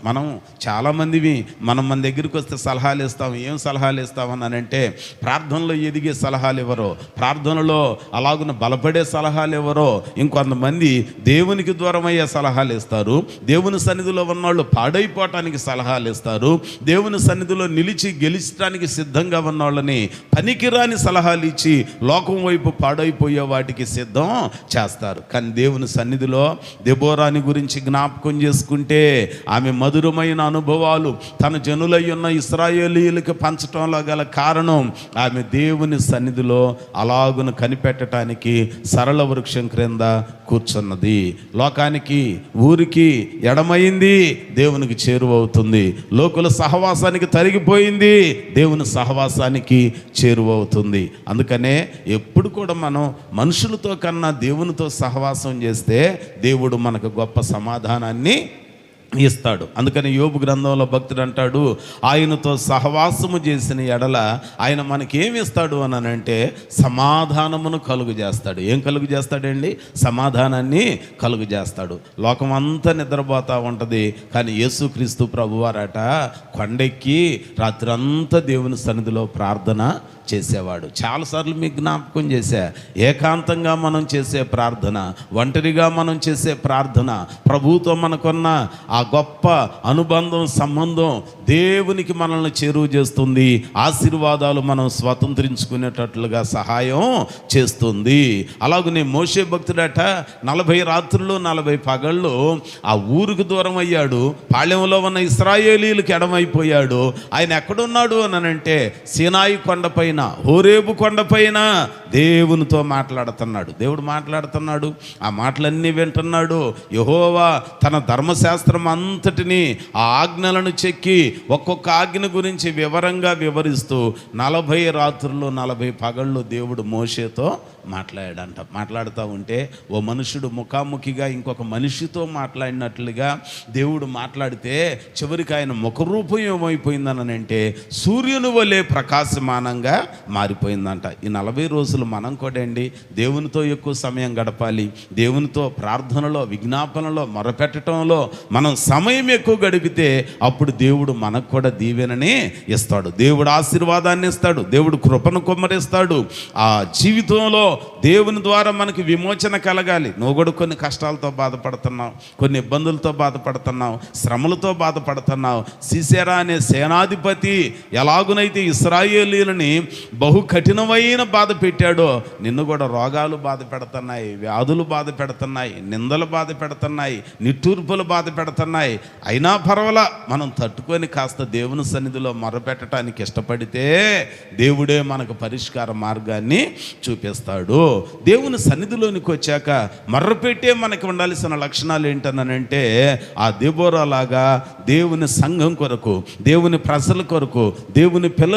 మనం చాలామందివి మన దగ్గరికి వస్తే సలహాలు ఇస్తాం. ఏం సలహాలు ఇస్తామని అంటే ప్రార్థనలో ఎదిగే సలహాలు ఎవరో, ప్రార్థనలో అలాగున బలపడే సలహాలు ఎవరో, ఇంకొంతమంది దేవునికి దూరమయ్యే సలహాలు ఇస్తారు. దేవుని సన్నిధిలో ఉన్నవాళ్ళు పాడైపోవటానికి సలహాలు ఇస్తారు. దేవుని సన్నిధిలో నిలిచి గెలిచడానికి సిద్ధంగా ఉన్న వాళ్ళని పనికిరాని సలహాలు ఇచ్చి లోకం వైపు పాడైపోయే వాటికి సిద్ధం చేస్తారు. కానీ దేవుని సన్నిధిలో దెబోరాని గురించి జ్ఞాపకం చేసుకుంటే ఆమె మధురమైన అనుభవాలు తన జనులై ఉన్న ఇశ్రాయేలీయులకు పంచటంలో గల కారణం ఆమె దేవుని సన్నిధిలో అలాగున కనిపెట్టడానికి సరళ వృక్షం క్రింద కూర్చున్నది. లోకానికి ఊరికి ఎడమైంది, దేవునికి చేరువవుతుంది. లోకుల సహవాసానికి తరిగిపోయింది, దేవుని సహవాసానికి చేరువవుతుంది. అందుకనే ఎప్పుడు కూడా మనం మనుషులతో కన్నా దేవునితో సహవాసం చేస్తే దేవుడు మనకు గొప్ప సమాధానాన్ని ఇస్తాడు. అందుకని యోబు గ్రంథంలో భక్తుడు అంటాడు, ఆయనతో సహవాసము చేసిన ఎడల ఆయన మనకేమి ఇస్తాడు అని అంటే సమాధానమును కలుగు చేస్తాడు. ఏం కలుగు చేస్తాడండి? సమాధానాన్ని కలుగు చేస్తాడు. లోకం అంతా నిద్రపోతూ ఉంటుంది, కానీ యేసుక్రీస్తు ప్రభువారట కొండెక్కి రాత్రంతా దేవుని సన్నిధిలో ప్రార్థన చేసేవాడు. చాలాసార్లు మీకు జ్ఞాపకం చేశా, ఏకాంతంగా మనం చేసే ప్రార్థన, ఒంటరిగా మనం చేసే ప్రార్థన, ప్రభువుతో మనకున్న ఆ గొప్ప అనుబంధం, సంబంధం దేవునికి మనల్ని చేరువ చేస్తుంది. ఆశీర్వాదాలు మనం స్వతంత్రించుకునేటట్లుగా సహాయం చేస్తుంది. అలాగనే మోషే భక్తుడట 40 రాత్రులు 40 పగళ్ళు ఆ ఊరికి దూరం అయ్యాడు. పాళెంలో ఉన్న ఇశ్రాయేలీయులకు ఎడమైపోయాడు. ఆయన ఎక్కడున్నాడు అని అంటే సీనాయి కొండపైన, హోరేబు కొండపైన దేవునితో మాట్లాడుతున్నాడు. దేవుడు మాట్లాడుతున్నాడు, ఆ మాటలన్నీ వింటున్నాడు. యెహోవా తన ధర్మశాస్త్రం అంతటిని, ఆ ఆజ్ఞలను చెక్కి ఒక్కొక్క ఆజ్ఞ గురించి వివరంగా వివరిస్తూ 40 రాత్రులు 40 పగళ్ళు దేవుడు మోషేతో మాట్లాడాడంట. మాట్లాడుతూ ఉంటే ఓ మనుషుడు ముఖాముఖిగా ఇంకొక మనిషితో మాట్లాడినట్లుగా దేవుడు మాట్లాడితే చివరికి ఆయన ముఖరూపం ఏమైపోయిందని అంటే సూర్యుని వలె ప్రకాశమానంగా మారిపోయిందంట. ఈ 40 రోజులు మనం కూడా అండి దేవునితో ఎక్కువ సమయం గడపాలి. దేవునితో ప్రార్థనలో, విజ్ఞాపనలో, మొరపెట్టడంలో మనం సమయం ఎక్కువ గడిపితే అప్పుడు దేవుడు మనకు కూడా దీవెనని ఇస్తాడు. దేవుడు ఆశీర్వాదాన్ని ఇస్తాడు. దేవుడు కృపను కుమ్మరిస్తాడు. ఆ జీవితంలో దేవుని ద్వారా మనకి విమోచన కలగాలి. నువ్వు కూడా కొన్ని కష్టాలతో బాధపడుతున్నావు, కొన్ని ఇబ్బందులతో బాధపడుతున్నావు, శ్రమలతో బాధపడుతున్నావు. సీసెరా అనే సేనాధిపతి ఎలాగునైతే ఇశ్రాయేలీయులని బహు కఠినమైన బాధ పెట్టాడో నిన్ను కూడా రోగాలు బాధ పెడుతున్నాయి, వ్యాధులు బాధ పెడుతున్నాయి, నిందలు బాధ పెడుతున్నాయి, నిట్టూర్పులు బాధ పెడుతున్నాయి. అయినా పర్వాలా మనం తట్టుకొని కాస్త దేవుని సన్నిధిలో మొరపెట్టడానికి ఇష్టపడితే దేవుడే మనకు పరిష్కార మార్గాన్ని చూపిస్తాడు. దేవుని సన్నిధిలోనికి వచ్చాక మర్రపెట్టే మనకి ఉండాల్సిన లక్షణాలు ఏంటనంటే ఆ దెబోరా లాగా దేవుని సంఘం కొరకు, దేవుని ప్రజల కొరకు, దేవుని పిల్లల